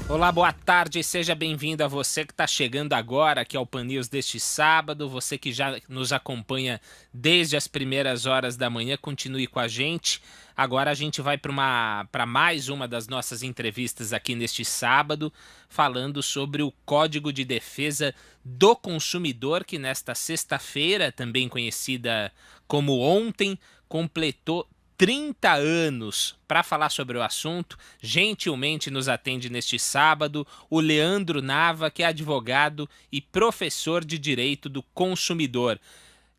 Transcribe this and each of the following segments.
Olá, boa tarde, seja bem-vindo a você que está chegando agora aqui ao Pan News deste sábado, você que já nos acompanha desde as primeiras horas da manhã, continue com a gente. Agora a gente vai para mais uma das nossas entrevistas aqui neste sábado, falando sobre o Código de Defesa do Consumidor, que nesta sexta-feira, também conhecida como ontem, completou 30 anos. Para falar sobre o assunto, gentilmente nos atende neste sábado o Leandro Nava, que é advogado e professor de Direito do Consumidor.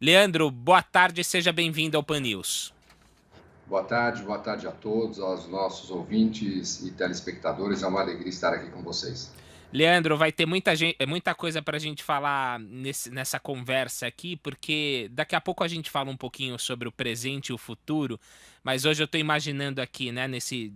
Leandro, boa tarde e seja bem-vindo ao Pan News. Boa tarde a todos, aos nossos ouvintes e telespectadores. É uma alegria estar aqui com vocês. Leandro, vai ter muita coisa para a gente falar nessa conversa aqui, porque daqui a pouco a gente fala um pouquinho sobre o presente e o futuro, mas hoje eu estou imaginando aqui, né,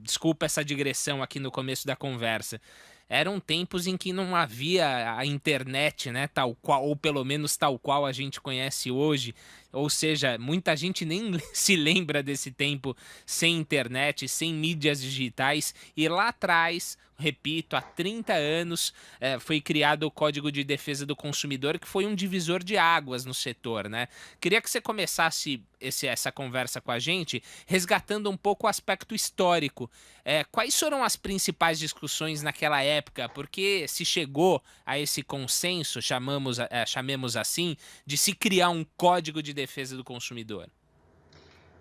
desculpa essa digressão aqui no começo da conversa. Eram tempos em que não havia a internet, né, tal qual, ou pelo menos tal qual a gente conhece hoje. Ou seja, muita gente nem se lembra desse tempo sem internet, sem mídias digitais, e lá atrás, repito, há 30 anos, foi criado o Código de Defesa do Consumidor, que foi um divisor de águas no setor, né? Queria que você começasse essa conversa com a gente, resgatando um pouco o aspecto histórico. Quais foram as principais discussões naquela época? Porque se chegou a esse consenso, chamemos assim, de se criar um Código de Defesa do Consumidor.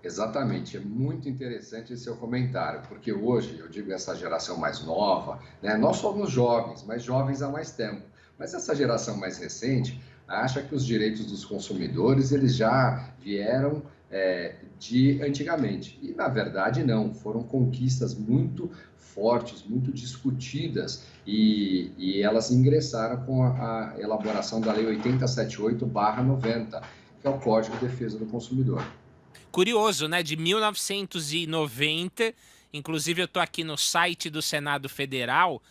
Exatamente, é muito interessante esse seu comentário, porque hoje, eu digo essa geração mais nova, né, nós somos jovens, mas jovens há mais tempo, mas essa geração mais recente acha que os direitos dos consumidores eles já vieram de antigamente, e na verdade não, foram conquistas muito fortes, muito discutidas, e elas ingressaram com a elaboração da Lei 8078/90, que é o Código de Defesa do Consumidor. Curioso, né? De 1990, inclusive eu tô aqui no site do Senado Federal,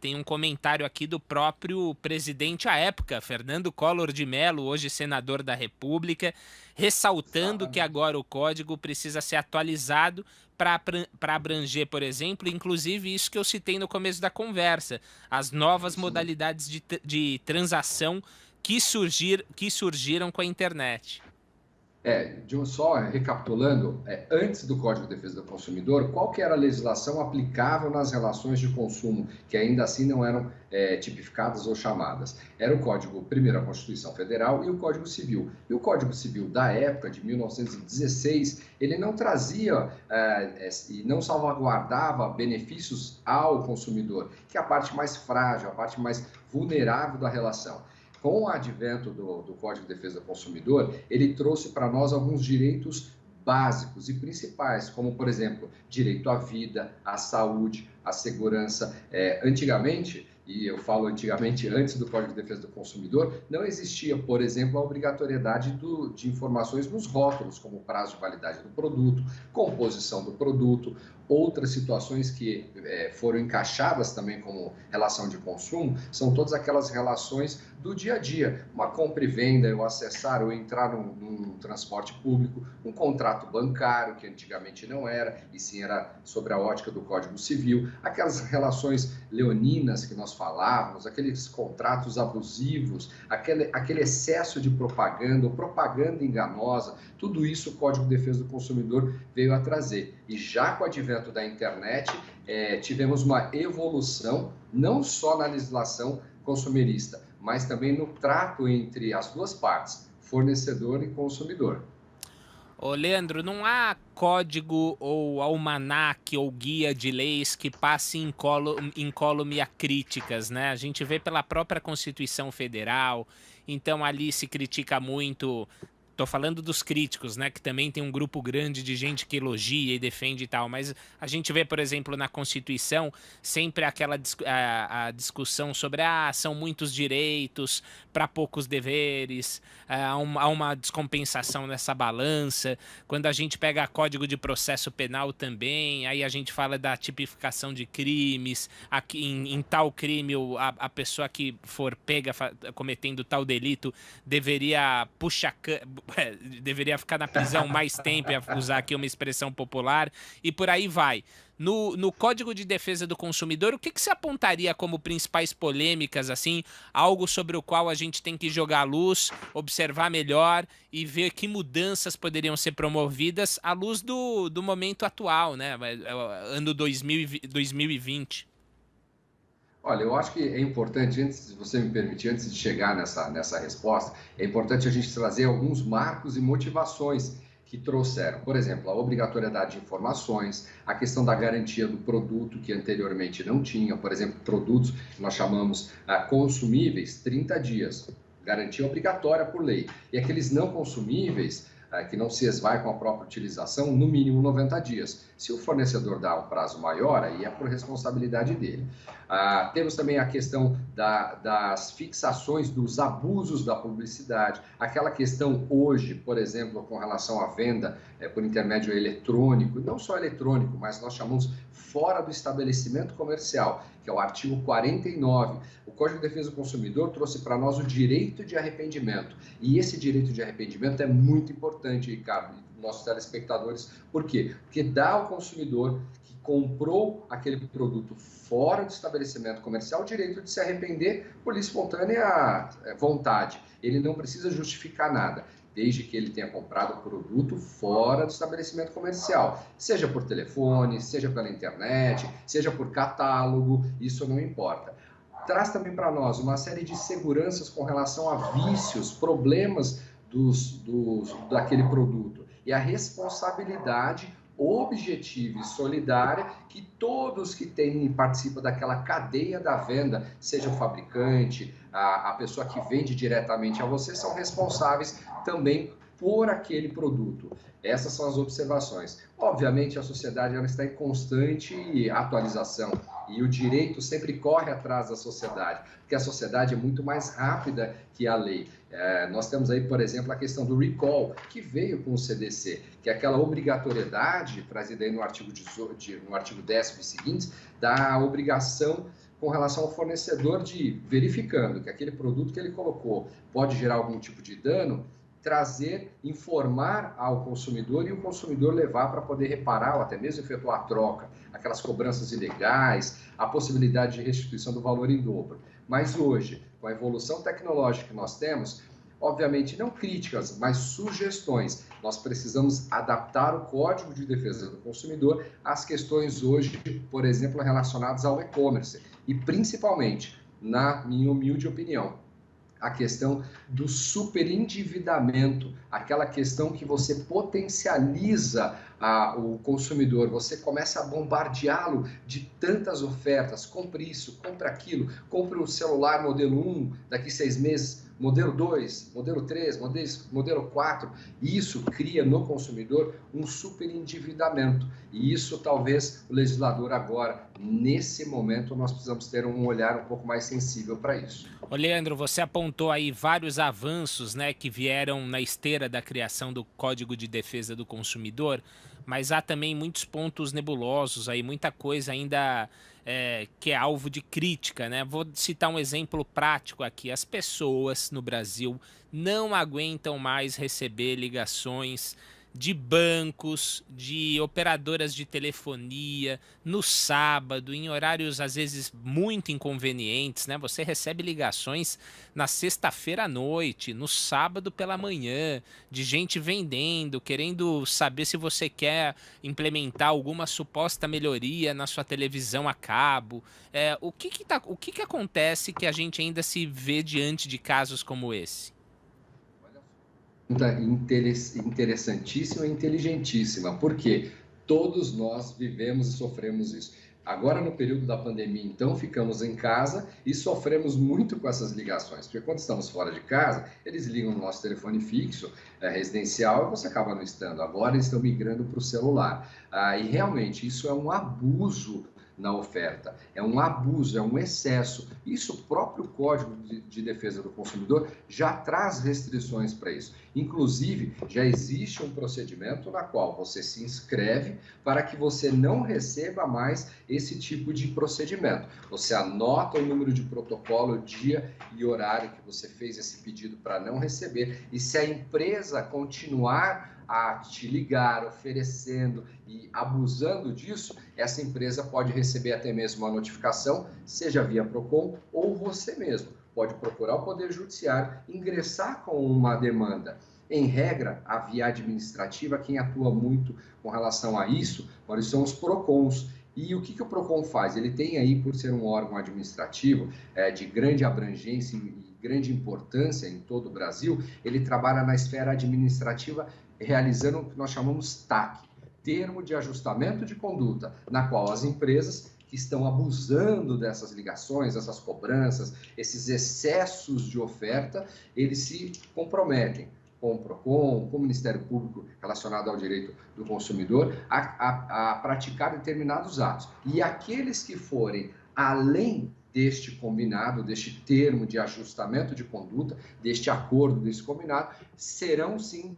tem um comentário aqui do próprio presidente à época, Fernando Collor de Mello, hoje senador da República, ressaltando que Exatamente. agora o código precisa ser atualizado para abranger, por exemplo, inclusive isso que eu citei no começo da conversa, as novas Isso mesmo. modalidades de transação que surgiram com a internet. Só recapitulando, antes do Código de Defesa do Consumidor, qual que era a legislação aplicável nas relações de consumo, que ainda assim não eram tipificadas ou chamadas? Era o Código, primeiro, a Constituição Federal e o Código Civil. E o Código Civil da época, de 1916, ele não trazia e não salvaguardava benefícios ao consumidor, que é a parte mais frágil, a parte mais vulnerável da relação. Com o advento do Código de Defesa do Consumidor, ele trouxe para nós alguns direitos básicos e principais, como, por exemplo, direito à vida, à saúde, à segurança. Antigamente, e eu falo antigamente, antes do Código de Defesa do Consumidor, não existia, por exemplo, a obrigatoriedade de informações nos rótulos, como o prazo de validade do produto, composição do produto, outras situações que foram encaixadas também como relação de consumo, são todas aquelas relações do dia a dia, uma compra e venda, eu acessar ou entrar num transporte público, um contrato bancário, que antigamente não era, e sim era sobre a ótica do Código Civil, aquelas relações leoninas que nós falávamos, aqueles contratos abusivos, aquele excesso de propaganda, ou propaganda enganosa, tudo isso o Código de Defesa do Consumidor veio a trazer. E já com o advento da internet, tivemos uma evolução, não só na legislação consumerista, mas também no trato entre as duas partes, fornecedor e consumidor. Ô, Leandro, não há código ou almanaque ou guia de leis que passe incólume a críticas, né? A gente vê pela própria Constituição Federal, então ali se critica muito. Tô falando dos críticos, né? Que também tem um grupo grande de gente que elogia e defende e tal. Mas a gente vê, por exemplo, na Constituição, sempre a discussão sobre são muitos direitos para poucos deveres, há uma descompensação nessa balança. Quando a gente pega Código de Processo Penal também, aí a gente fala da tipificação de crimes. Aqui, em tal crime, a pessoa que for pega cometendo tal delito deveria deveria ficar na prisão mais tempo, usar aqui uma expressão popular, e por aí vai. No Código de Defesa do Consumidor, o que você apontaria como principais polêmicas, assim, algo sobre o qual a gente tem que jogar a luz, observar melhor e ver que mudanças poderiam ser promovidas à luz do momento atual, né? Ano 2020. Olha, eu acho que é importante, antes, se você me permitir, antes de chegar nessa resposta, é importante a gente trazer alguns marcos e motivações que trouxeram. Por exemplo, a obrigatoriedade de informações, a questão da garantia do produto, que anteriormente não tinha, por exemplo, produtos que nós chamamos consumíveis, 30 dias, garantia obrigatória por lei. E aqueles não consumíveis, que não se esvai com a própria utilização, no mínimo 90 dias. Se o fornecedor dá um prazo maior, aí é por responsabilidade dele. Temos também a questão das fixações, dos abusos da publicidade, aquela questão hoje, por exemplo, com relação à venda por intermédio eletrônico, não só eletrônico, mas nós chamamos fora do estabelecimento comercial, que é o artigo 49. O Código de Defesa do Consumidor trouxe para nós o direito de arrependimento. E esse direito de arrependimento é muito importante, Ricardo, e nossos telespectadores. Por quê? Porque dá ao consumidor que comprou aquele produto fora do estabelecimento comercial o direito de se arrepender por espontânea vontade. Ele não precisa justificar nada, desde que ele tenha comprado o produto fora do estabelecimento comercial, seja por telefone, seja pela internet, seja por catálogo, isso não importa. Traz também para nós uma série de seguranças com relação a vícios, problemas daquele produto e a responsabilidade objetiva e solidária que todos que têm e participam daquela cadeia da venda, seja o fabricante, a pessoa que vende diretamente a você, são responsáveis também por aquele produto. Essas são as observações. Obviamente, a sociedade ela está em constante atualização e o direito sempre corre atrás da sociedade, porque a sociedade é muito mais rápida que a lei. Nós temos aí, por exemplo, a questão do recall, que veio com o CDC, que é aquela obrigatoriedade, trazida aí no artigo 10º e seguintes, da obrigação com relação ao fornecedor de, verificando que aquele produto que ele colocou pode gerar algum tipo de dano, informar ao consumidor e o consumidor levar para poder reparar ou até mesmo efetuar a troca, aquelas cobranças ilegais, a possibilidade de restituição do valor em dobro. Mas hoje, com a evolução tecnológica que nós temos, obviamente não críticas, mas sugestões. Nós precisamos adaptar o Código de Defesa do Consumidor às questões hoje, por exemplo, relacionadas ao e-commerce e principalmente, na minha humilde opinião, a questão do superendividamento, aquela questão que você potencializa o consumidor, você começa a bombardeá-lo de tantas ofertas, compre isso, compre aquilo, compre um celular modelo 1, daqui 6 meses, modelo 2, modelo 3, modelo 4, e isso cria no consumidor um superendividamento, e isso talvez o legislador agora, nesse momento, nós precisamos ter um olhar um pouco mais sensível para isso. Ô Leandro, você apontou aí vários avanços, né, que vieram na esteira da criação do Código de Defesa do Consumidor, mas há também muitos pontos nebulosos aí, muita coisa ainda que é alvo de crítica, né? Vou citar um exemplo prático aqui. As pessoas no Brasil não aguentam mais receber ligações de bancos, de operadoras de telefonia, no sábado, em horários às vezes muito inconvenientes, né? Você recebe ligações na sexta-feira à noite, no sábado pela manhã, de gente vendendo, querendo saber se você quer implementar alguma suposta melhoria na sua televisão a cabo. O que acontece que a gente ainda se vê diante de casos como esse? Interessantíssima e inteligentíssima, porque todos nós vivemos e sofremos isso. Agora, no período da pandemia, então, ficamos em casa e sofremos muito com essas ligações, porque quando estamos fora de casa, eles ligam no nosso telefone fixo, residencial, e você acaba não estando. Agora, eles estão migrando para o celular. E realmente, isso é um abuso na oferta, é um abuso, é um excesso. Isso, o próprio Código de Defesa do Consumidor já traz restrições para isso. Inclusive, já existe um procedimento na qual você se inscreve para que você não receba mais esse tipo de procedimento. Você anota o número de protocolo, o dia e horário que você fez esse pedido para não receber, e se a empresa continuar a te ligar, oferecendo e abusando disso, essa empresa pode receber até mesmo uma notificação, seja via Procon ou você mesmo. Pode procurar o Poder Judiciário, ingressar com uma demanda. Em regra, a via administrativa, quem atua muito com relação a isso, são os PROCONs. E o que o PROCON faz? Ele tem aí, por ser um órgão administrativo de grande abrangência e grande importância em todo o Brasil, ele trabalha na esfera administrativa realizando o que nós chamamos TAC, Termo de Ajustamento de Conduta, na qual as empresas que estão abusando dessas ligações, dessas cobranças, esses excessos de oferta, eles se comprometem com o PROCON, com o Ministério Público relacionado ao direito do consumidor, a praticar determinados atos. E aqueles que forem além deste combinado, deste termo de ajustamento de conduta, deste acordo, desse combinado, serão sim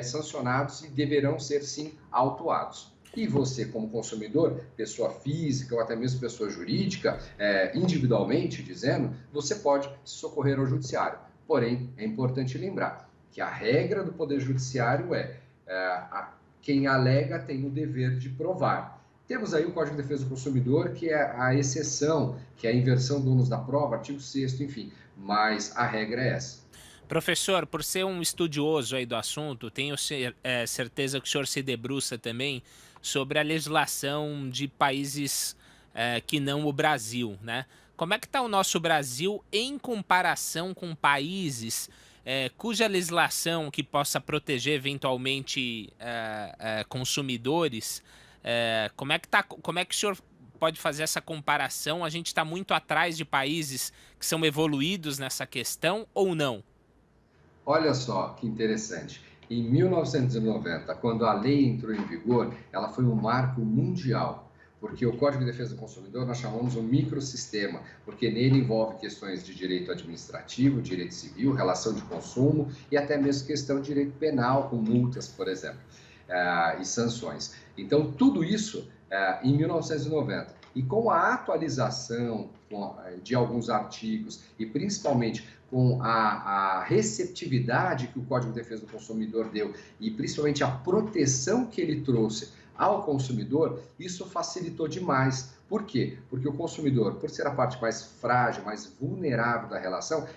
sancionados e deverão ser sim autuados. E você, como consumidor, pessoa física ou até mesmo pessoa jurídica, individualmente dizendo, você pode socorrer ao judiciário. Porém, é importante lembrar que a regra do Poder Judiciário quem alega tem o dever de provar. Temos aí o Código de Defesa do Consumidor, que é a exceção, que é a inversão do ônus da prova, artigo 6º, enfim, mas a regra é essa. Professor, por ser um estudioso aí do assunto, tenho certeza que o senhor se debruça também sobre a legislação de países que não o Brasil, né? Como é que está o nosso Brasil em comparação com países cuja legislação que possa proteger eventualmente consumidores, como é que o senhor pode fazer essa comparação? A gente está muito atrás de países que são evoluídos nessa questão ou não? Olha só que interessante. Em 1990, quando a lei entrou em vigor, ela foi um marco mundial, porque o Código de Defesa do Consumidor nós chamamos um microsistema, porque nele envolve questões de direito administrativo, direito civil, relação de consumo e até mesmo questão de direito penal, com multas, por exemplo, e sanções. Então, tudo isso em 1990. E com a atualização de alguns artigos e principalmente com a receptividade que o Código de Defesa do Consumidor deu e principalmente a proteção que ele trouxe ao consumidor, isso facilitou demais. Por quê? Porque o consumidor, por ser a parte mais frágil, mais vulnerável da relação,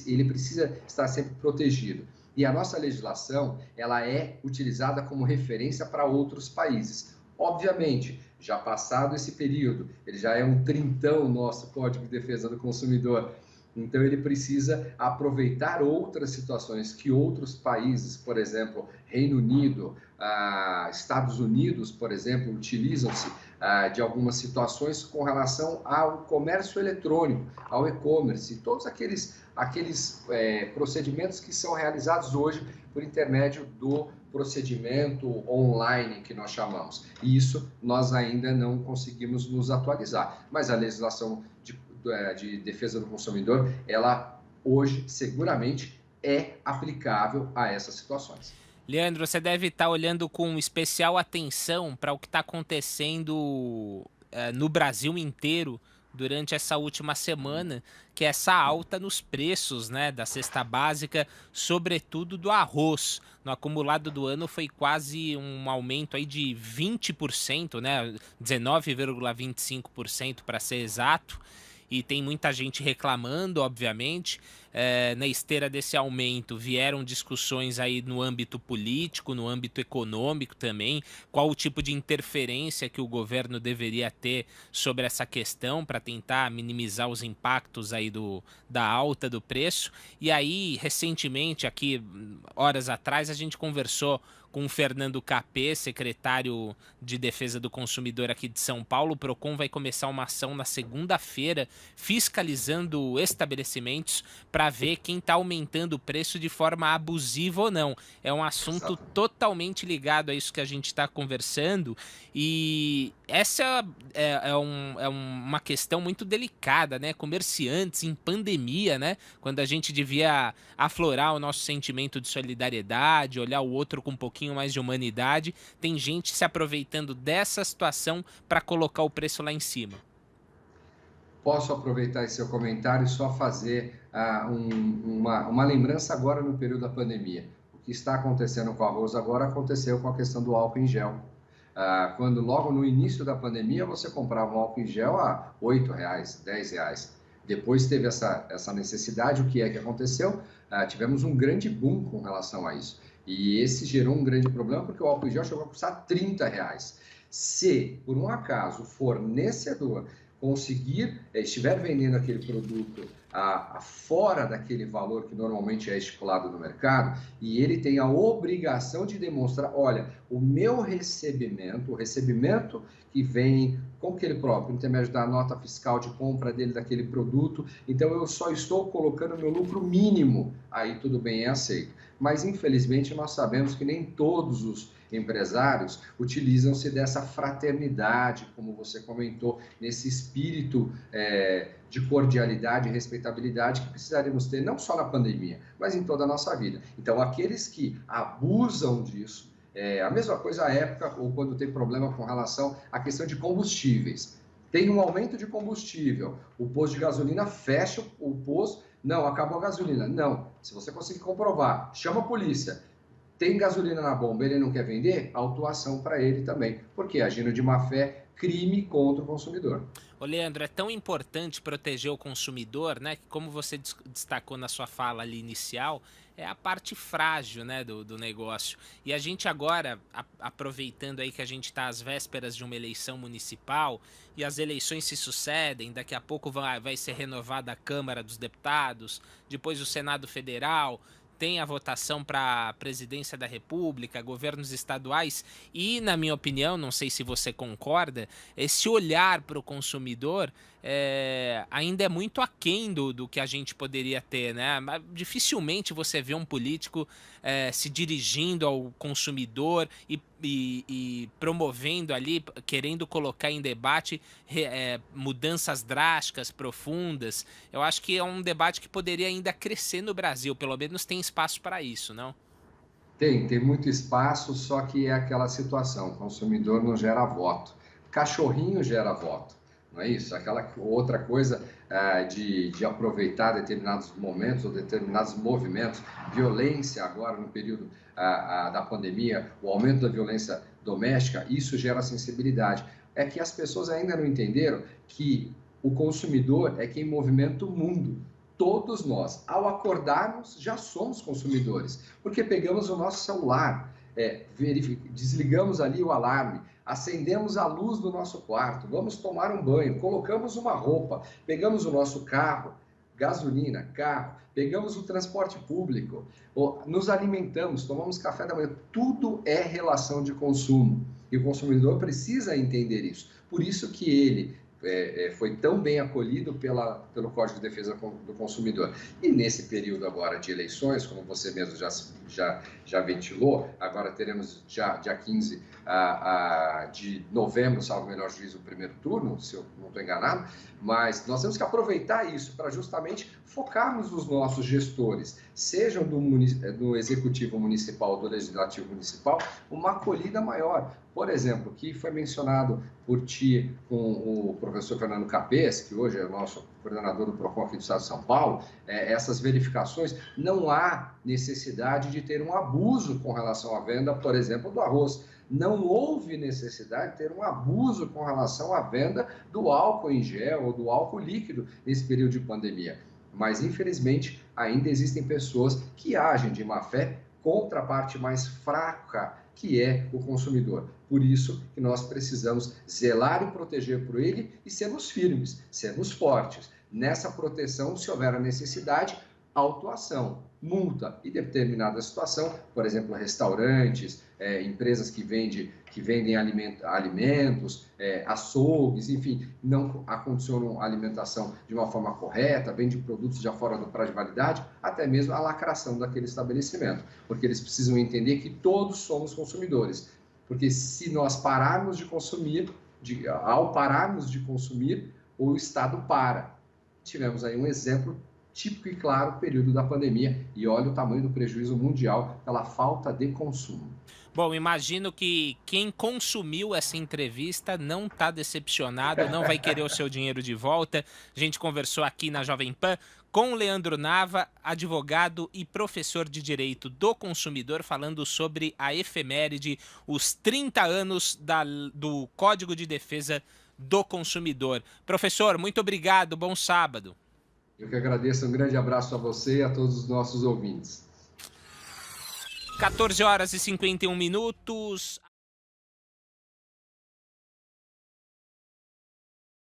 ele precisa estar sempre protegido. E a nossa legislação, ela é utilizada como referência para outros países. Obviamente, já passado esse período, ele já é um trintão nosso Código de Defesa do Consumidor. Então, ele precisa aproveitar outras situações que outros países, por exemplo, Reino Unido, Estados Unidos, por exemplo, utilizam-se de algumas situações com relação ao comércio eletrônico, ao e-commerce, todos aqueles procedimentos que são realizados hoje por intermédio do procedimento online que nós chamamos. E isso nós ainda não conseguimos nos atualizar, mas a legislação de defesa do consumidor, ela hoje seguramente é aplicável a essas situações. Leandro, você deve estar olhando com especial atenção para o que está acontecendo no Brasil inteiro durante essa última semana, que é essa alta nos preços, né, da cesta básica, sobretudo do arroz. No acumulado do ano foi quase um aumento aí de 20%, né, 19,25% para ser exato. E tem muita gente reclamando, obviamente. Na esteira desse aumento vieram discussões aí no âmbito político, no âmbito econômico também, qual o tipo de interferência que o governo deveria ter sobre essa questão para tentar minimizar os impactos aí da alta do preço. E aí, recentemente, aqui, horas atrás, a gente conversou com o Fernando Capê, secretário de Defesa do Consumidor aqui de São Paulo. O Procon vai começar uma ação na segunda-feira, fiscalizando estabelecimentos para ver quem está aumentando o preço de forma abusiva ou não. É um assunto totalmente ligado a isso que a gente está conversando, e essa uma questão muito delicada, né? Comerciantes em pandemia, né? Quando a gente devia aflorar o nosso sentimento de solidariedade, olhar o outro com um pouquinho mais de humanidade, tem gente se aproveitando dessa situação para colocar o preço lá em cima. Posso aproveitar esse seu comentário e só fazer uma lembrança agora no período da pandemia. O que está acontecendo com o arroz agora aconteceu com a questão do álcool em gel. Quando logo no início da pandemia você comprava um álcool em gel a R$ 8, R$ 10. Depois teve essa necessidade, o que é que aconteceu? Tivemos um grande boom com relação a isso. E esse gerou um grande problema porque o álcool em gel chegou a custar R$ 30. Se, por um acaso, o fornecedor estiver vendendo aquele produto fora daquele valor que normalmente é estipulado no mercado, e ele tem a obrigação de demonstrar, olha, o recebimento que vem com aquele próprio intermédio da nota fiscal de compra dele daquele produto, então eu só estou colocando meu lucro mínimo, aí tudo bem, é aceito. Mas infelizmente nós sabemos que nem todos os empresários utilizam-se dessa fraternidade, como você comentou, nesse espírito de cordialidade e respeitabilidade que precisaríamos ter não só na pandemia, mas em toda a nossa vida. Então, aqueles que abusam disso, a mesma coisa à época ou quando tem problema com relação à questão de combustíveis. Tem um aumento de combustível, o posto de gasolina fecha o posto, não, acabou a gasolina. Não, se você conseguir comprovar, chama a polícia. Tem gasolina na bomba, ele não quer vender, autuação para ele também, porque agindo de má fé, crime contra o consumidor. Ô Leandro, é tão importante proteger o consumidor, né? Que como você destacou na sua fala ali inicial, é a parte frágil, né, do negócio. E a gente agora, aproveitando aí que a gente está às vésperas de uma eleição municipal e as eleições se sucedem, daqui a pouco vai ser renovada a Câmara dos Deputados, depois o Senado Federal, tem a votação para a presidência da República, governos estaduais e, na minha opinião, não sei se você concorda, esse olhar para o consumidor ainda é muito aquém do que a gente poderia ter, né? Dificilmente você vê um político se dirigindo ao consumidor e promovendo ali, querendo colocar em debate mudanças drásticas, profundas. Eu acho que é um debate que poderia ainda crescer no Brasil, pelo menos tem espaço para isso, não? Tem muito espaço, só que é aquela situação, o consumidor não gera voto. Cachorrinho gera voto, não é isso? Aquela outra coisa de aproveitar determinados momentos ou determinados movimentos, violência agora no período da pandemia, o aumento da violência doméstica, isso gera sensibilidade. É que as pessoas ainda não entenderam que o consumidor é quem movimenta o mundo. Todos nós, ao acordarmos, já somos consumidores, porque pegamos o nosso celular, desligamos ali o alarme, acendemos a luz do nosso quarto, vamos tomar um banho, colocamos uma roupa, pegamos o nosso carro, gasolina, carro, pegamos o transporte público, nos alimentamos, tomamos café da manhã, tudo é relação de consumo e o consumidor precisa entender isso. Por isso que ele foi tão bem acolhido pelo Código de Defesa do Consumidor. E nesse período agora de eleições, como você mesmo já ventilou, agora teremos já dia 15 de novembro, salvo o melhor juízo, o primeiro turno, se eu não estou enganado, mas nós temos que aproveitar isso para justamente focarmos os nossos gestores, sejam do Executivo Municipal, do Legislativo Municipal, uma acolhida maior. Por exemplo, que foi mencionado por ti com o professor Fernando Capês, que hoje é o nosso coordenador do PROCON aqui do Estado de São Paulo, essas verificações, não há necessidade de ter um abuso com relação à venda, por exemplo, do arroz. Não houve necessidade de ter um abuso com relação à venda do álcool em gel ou do álcool líquido nesse período de pandemia. Mas, infelizmente, ainda existem pessoas que agem de má fé contra a parte mais fraca, que é o consumidor. Por isso que nós precisamos zelar e proteger por ele e sermos firmes, sermos fortes. Nessa proteção, se houver a necessidade, autuação, multa e determinada situação, por exemplo, restaurantes, empresas que vendem alimentos, açougues, enfim, não acondicionam a alimentação de uma forma correta, vendem produtos já fora do prazo de validade, até mesmo a lacração daquele estabelecimento, porque eles precisam entender que todos somos consumidores, porque se nós pararmos de consumir, ao pararmos de consumir, o Estado para. Tivemos aí um exemplo típico e claro, período da pandemia, e olha o tamanho do prejuízo mundial pela falta de consumo. Bom, imagino que quem consumiu essa entrevista não está decepcionado, não vai querer o seu dinheiro de volta. A gente conversou aqui na Jovem Pan com Leandro Nava, advogado e professor de Direito do Consumidor, falando sobre a efeméride, os 30 anos do Código de Defesa do Consumidor. Professor, muito obrigado, bom sábado. Eu que agradeço, um grande abraço a você e a todos os nossos ouvintes. 14 horas e 51 minutos.